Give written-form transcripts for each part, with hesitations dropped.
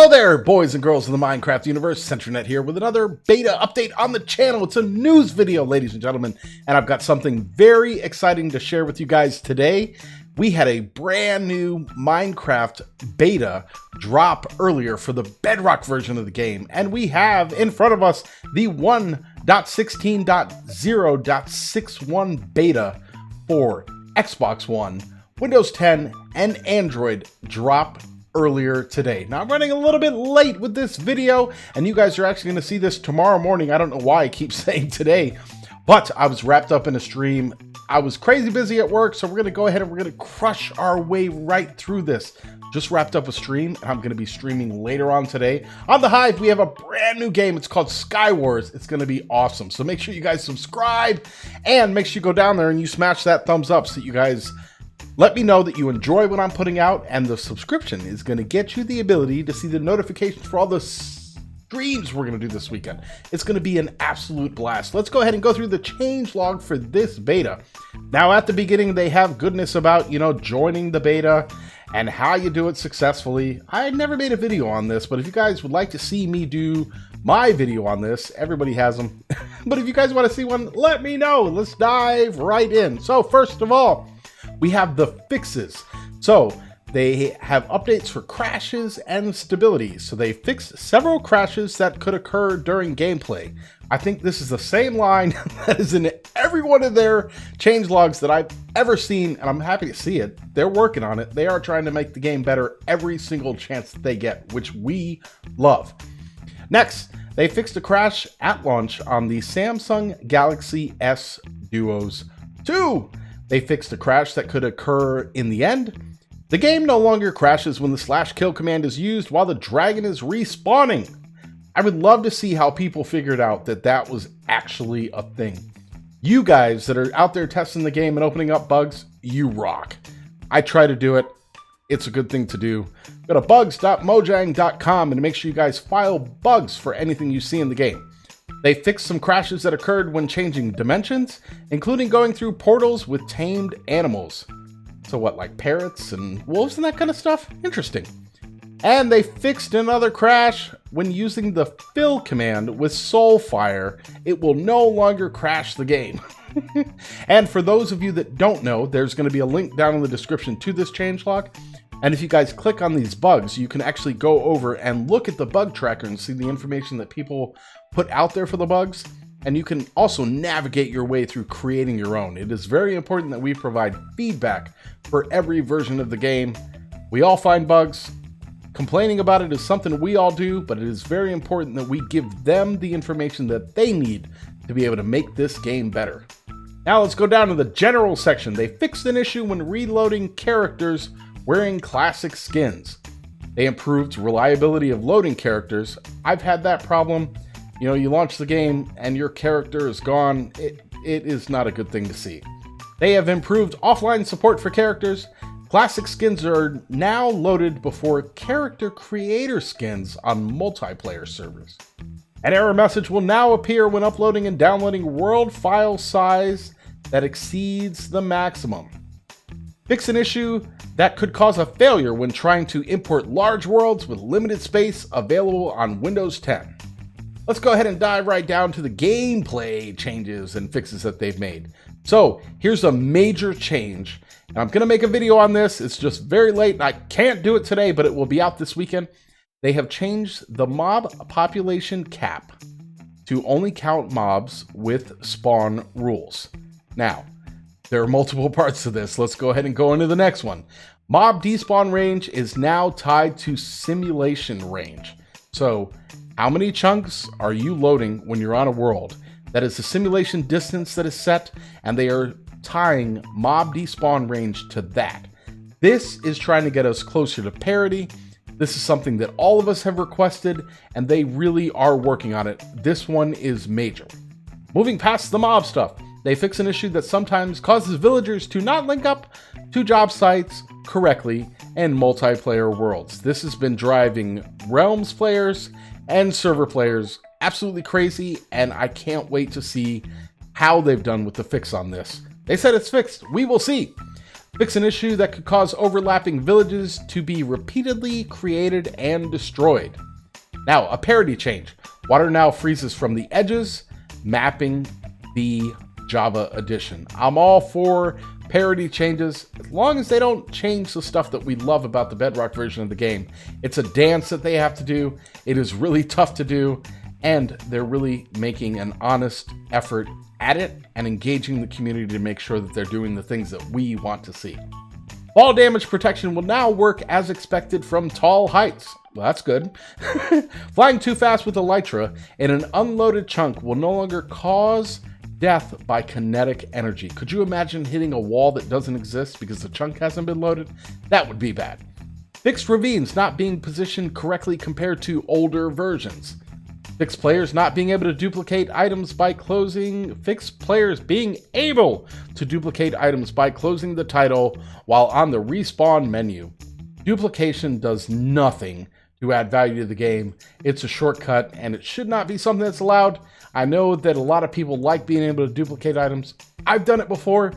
Hello there, boys and girls of the Minecraft universe. SentreNet here with another beta update on the channel. It's a news video, ladies and gentlemen, and I've got something very exciting to share with you guys today. We had a brand new Minecraft beta drop earlier for the Bedrock version of the game, and we have in front of us the 1.16.0.61 beta for Xbox One, Windows 10, and Android drop earlier today. Now I'm running a little bit late with this video, and you guys are actually going to see this tomorrow morning. I don't know why I keep saying today, but I was wrapped up in a stream. I was crazy busy at work, so we're going to go ahead and we're going to crush our way right through this. Just wrapped up a stream, and I'm going to be streaming later on today. On the Hive, we have a brand new game. It's called Sky Wars. It's going to be awesome. So make sure you guys subscribe, and make sure you go down there and you smash that thumbs up so that you guys let me know that you enjoy what I'm putting out, and the subscription is going to get you the ability to see the notifications for all the streams we're going to do this weekend. It's going to be an absolute blast. Let's go ahead and go through the changelog for this beta. Now, at the beginning, they have goodness about, joining the beta and how you do it successfully. I never made a video on this, but if you guys would like to see me do my video on this, everybody has them. But if you guys want to see one, let me know. Let's dive right in. So first of all, we have the fixes. So they have updates for crashes and stabilities. So they fixed several crashes that could occur during gameplay. I think this is the same line that is in every one of their changelogs that I've ever seen, and I'm happy to see it. They're working on it. They are trying to make the game better every single chance that they get, which we love. Next, they fixed a crash at launch on the Samsung Galaxy S Duos 2. They fixed a crash that could occur in the end. The game no longer crashes when the /kill command is used while the dragon is respawning. I would love to see how people figured out that that was actually a thing. You guys that are out there testing the game and opening up bugs, you rock. I try to do it. It's a good thing to do. Go to bugs.mojang.com and make sure you guys file bugs for anything you see in the game. They fixed some crashes that occurred when changing dimensions, including going through portals with tamed animals. So what, like parrots and wolves and that kind of stuff? Interesting. And they fixed another crash when using the fill command with Soulfire. It will no longer crash the game. And for those of you that don't know, there's going to be a link down in the description to this changelog. And if you guys click on these bugs, you can actually go over and look at the bug tracker and see the information that people put out there for the bugs. And you can also navigate your way through creating your own. It is very important that we provide feedback for every version of the game. We all find bugs. Complaining about it is something we all do, but it is very important that we give them the information that they need to be able to make this game better. Now let's go down to the general section. They fixed an issue when reloading characters wearing classic skins. They improved reliability of loading characters. I've had that problem. You launch the game and your character is gone. It is not a good thing to see. They have improved offline support for characters. Classic skins are now loaded before character creator skins on multiplayer servers. An error message will now appear when uploading and downloading world file size that exceeds the maximum. Fix an issue that could cause a failure when trying to import large worlds with limited space, available on Windows 10. Let's go ahead and dive right down to the gameplay changes and fixes that they've made. So here's a major change. And I'm going to make a video on this. It's just very late and I can't do it today, but it will be out this weekend. They have changed the mob population cap to only count mobs with spawn rules. Now, there are multiple parts to this. Let's go ahead and go into the next one. Mob despawn range is now tied to simulation range. So how many chunks are you loading when you're on a world? That is the simulation distance that is set, and they are tying mob despawn range to that. This is trying to get us closer to parity. This is something that all of us have requested, and they really are working on it. This one is major. Moving past the mob stuff, they fix an issue that sometimes causes villagers to not link up to job sites correctly in multiplayer worlds. This has been driving Realms players and server players absolutely crazy, and I can't wait to see how they've done with the fix on this. They said it's fixed. We will see. Fix an issue that could cause overlapping villages to be repeatedly created and destroyed. Now, a parity change. Water now freezes from the edges, mapping the Java edition. I'm all for parity changes, as long as they don't change the stuff that we love about the Bedrock version of the game. It's a dance that they have to do. It is really tough to do, and they're really making an honest effort at it and engaging the community to make sure that they're doing the things that we want to see. Fall damage protection will now work as expected from tall heights. Well, that's good. Flying too fast with Elytra in an unloaded chunk will no longer cause death by kinetic energy. Could you imagine hitting a wall that doesn't exist because the chunk hasn't been loaded? That would be bad. Fixed ravines not being positioned correctly compared to older versions. Fixed players not being able to duplicate items by closing. Fixed players being able to duplicate items by closing the title while on the respawn menu. Duplication does nothing to add value to the game. It's a shortcut, and it should not be something that's allowed. I know that a lot of people like being able to duplicate items. I've done it before,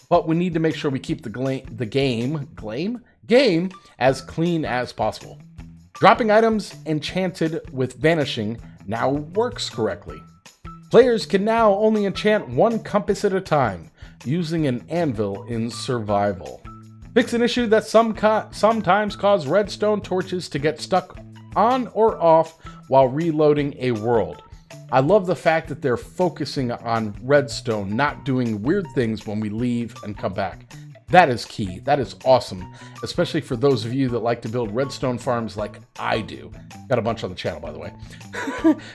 but we need to make sure we keep the game as clean as possible. Dropping items enchanted with vanishing now works correctly. Players can now only enchant one compass at a time, using an anvil in survival. Fix an issue that sometimes cause redstone torches to get stuck on or off while reloading a world. I love the fact that they're focusing on redstone, not doing weird things when we leave and come back. That is key. That is awesome, especially for those of you that like to build redstone farms like I do. Got a bunch on the channel, by the way.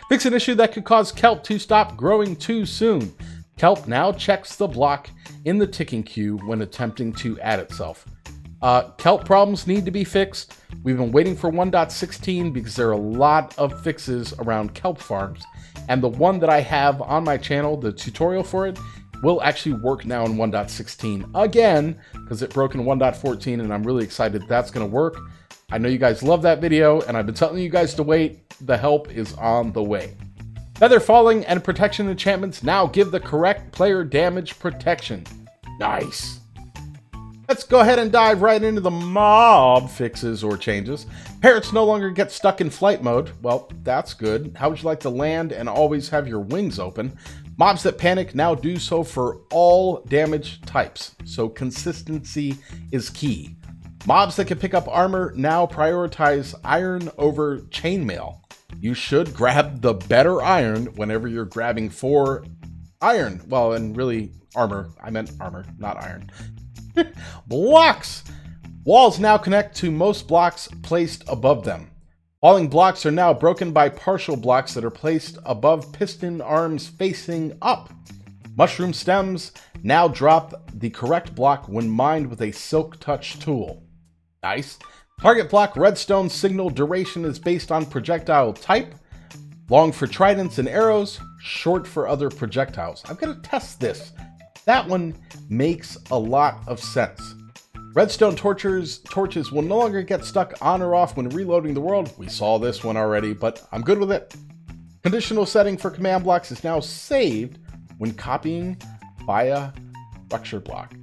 Fix an issue that could cause kelp to stop growing too soon. Kelp now checks the block in the ticking queue when attempting to add itself. Kelp problems need to be fixed. We've been waiting for 1.16 because there are a lot of fixes around kelp farms. And the one that I have on my channel, the tutorial for it, will actually work now in 1.16 again, because it broke in 1.14, and I'm really excited that's going to work. I know you guys love that video, and I've been telling you guys to wait. The help is on the way. Feather falling and protection enchantments now give the correct player damage protection. Nice. Let's go ahead and dive right into the mob fixes or changes. Parrots no longer get stuck in flight mode. Well, that's good. How would you like to land and always have your wings open? Mobs that panic now do so for all damage types, so consistency is key. Mobs that can pick up armor now prioritize iron over chainmail. You should grab the better iron whenever you're grabbing for iron. Well, and really armor. I meant armor, not iron. Blocks! Walls now connect to most blocks placed above them. Falling blocks are now broken by partial blocks that are placed above piston arms facing up. Mushroom stems now drop the correct block when mined with a silk touch tool. Nice. Target block redstone signal duration is based on projectile type. Long for tridents and arrows, short for other projectiles. I'm going to test this. That one makes a lot of sense. Redstone torches will no longer get stuck on or off when reloading the world. We saw this one already, but I'm good with it. Conditional setting for command blocks is now saved when copying via structure block.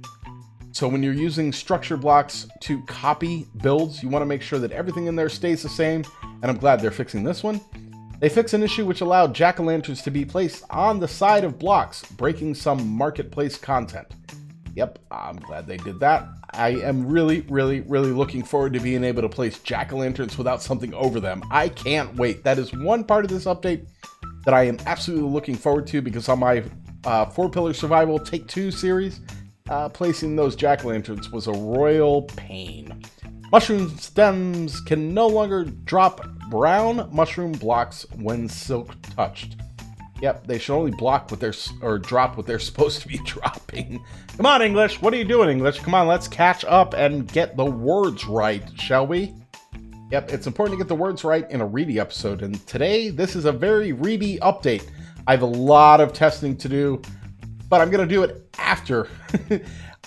So when you're using structure blocks to copy builds, you want to make sure that everything in there stays the same, and I'm glad they're fixing this one. They fix an issue which allowed jack-o'-lanterns to be placed on the side of blocks, breaking some marketplace content. Yep, I'm glad they did that. I am really looking forward to being able to place jack-o'-lanterns without something over them. I can't wait. That is one part of this update that I am absolutely looking forward to, because on my 4-Pillar Survival Take 2 series, placing those jack-o'-lanterns was a royal pain. Mushroom stems can no longer drop brown mushroom blocks when silk touched. Yep, they should only block what drop what they're supposed to be dropping. Come on, English. What are you doing, English? Come on, let's catch up and get the words right, shall we? Yep, it's important to get the words right in a Reedy episode, and today this is a very Reedy update. I have a lot of testing to do, but I'm going to do it after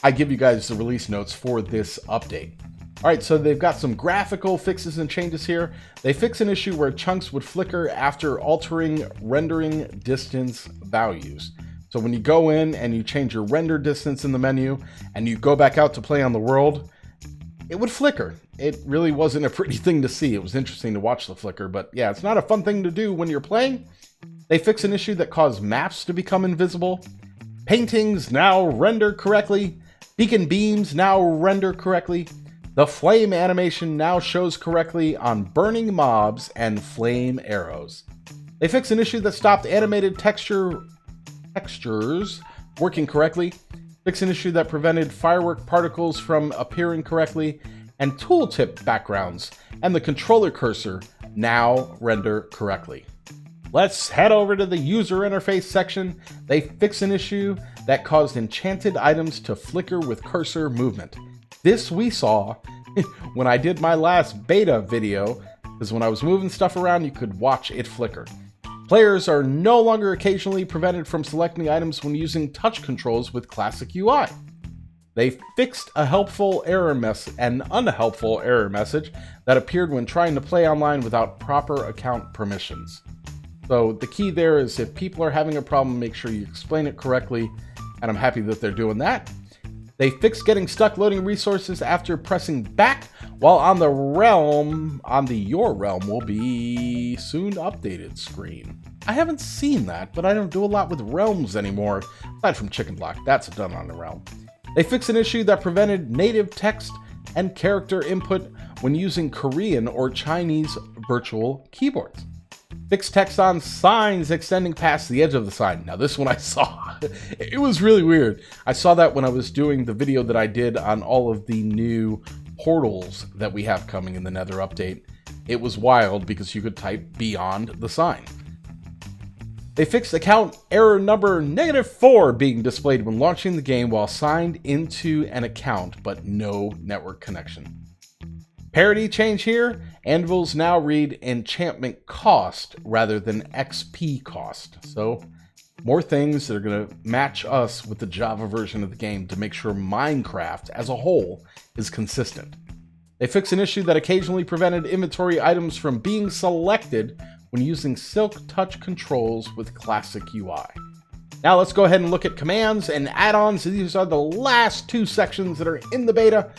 I give you guys the release notes for this update. All right, so they've got some graphical fixes and changes here. They fix an issue where chunks would flicker after altering rendering distance values. So when you go in and you change your render distance in the menu and you go back out to play on the world, it would flicker. It really wasn't a pretty thing to see. It was interesting to watch the flicker, but yeah, it's not a fun thing to do when you're playing. They fixed an issue that caused maps to become invisible. Paintings now render correctly. Beacon beams now render correctly. The flame animation now shows correctly on burning mobs and flame arrows. They fixed an issue that stopped animated textures working correctly, fixed an issue that prevented firework particles from appearing correctly, and tooltip backgrounds and the controller cursor now render correctly. Let's head over to the user interface section. They fixed an issue that caused enchanted items to flicker with cursor movement. This we saw when I did my last beta video, because when I was moving stuff around, you could watch it flicker. Players are no longer occasionally prevented from selecting items when using touch controls with classic UI. They fixed a helpful error an unhelpful error message that appeared when trying to play online without proper account permissions. So the key there is if people are having a problem, make sure you explain it correctly, and I'm happy that they're doing that. They fixed getting stuck loading resources after pressing back while on the Your Realm will be soon updated screen. I haven't seen that, but I don't do a lot with realms anymore, aside from Chicken Block. That's done on the realm. They fixed an issue that prevented native text and character input when using Korean or Chinese virtual keyboards. Fixed text on signs extending past the edge of the sign. Now this one I saw. It was really weird. I saw that when I was doing the video that I did on all of the new portals that we have coming in the Nether update. It was wild because you could type beyond the sign. They fixed account error number -4 being displayed when launching the game while signed into an account, but no network connection. Parity change here. Anvils now read enchantment cost rather than XP cost. So more things that are going to match us with the Java version of the game to make sure Minecraft as a whole is consistent. They fixed an issue that occasionally prevented inventory items from being selected when using Silk Touch controls with classic UI. Now let's go ahead and look at commands and add-ons. These are the last two sections that are in the beta.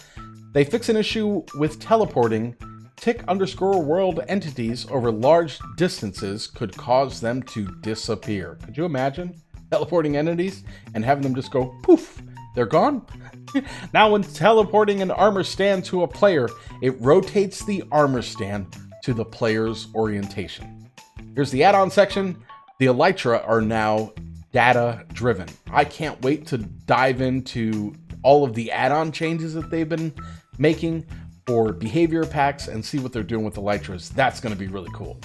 They fix an issue with teleporting. Tick_world entities over large distances could cause them to disappear. Could you imagine teleporting entities and having them just go poof, they're gone? Now when teleporting an armor stand to a player, it rotates the armor stand to the player's orientation. Here's the add-on section. The elytra are now data driven. I can't wait to dive into all of the add-on changes that they've been making for behavior packs and see what they're doing with elytras. That's going to be really cool.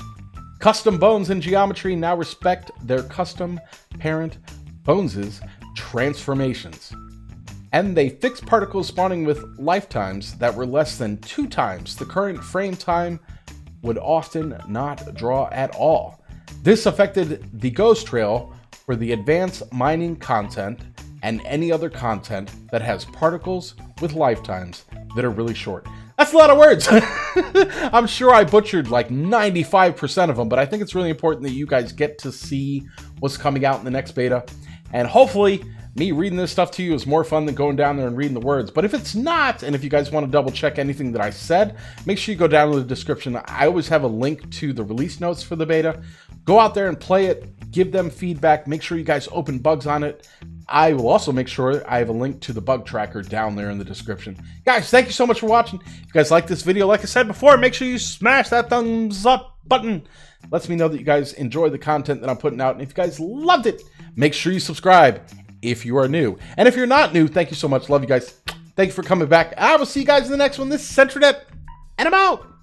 Custom bones in geometry now respect their custom parent bones' transformations. And they fixed particles spawning with lifetimes that were less than 2 times the current frame time would often not draw at all. This affected the ghost trail for the advanced mining content and any other content that has particles with lifetimes that are really short. That's a lot of words. I'm sure I butchered like 95% of them, but I think it's really important that you guys get to see what's coming out in the next beta. And hopefully me reading this stuff to you is more fun than going down there and reading the words. But if it's not, and if you guys want to double check anything that I said, make sure you go down to the description. I always have a link to the release notes for the beta. Go out there and play it, give them feedback, make sure you guys open bugs on it. I will also make sure I have a link to the bug tracker down there in the description. Guys, thank you so much for watching. If you guys like this video, like I said before, make sure you smash that thumbs up button. Lets me know that you guys enjoy the content that I'm putting out. And if you guys loved it, make sure you subscribe if you are new. And if you're not new, thank you so much. Love you guys. Thank you for coming back. I will see you guys in the next one. This is SentreNet, and I'm out.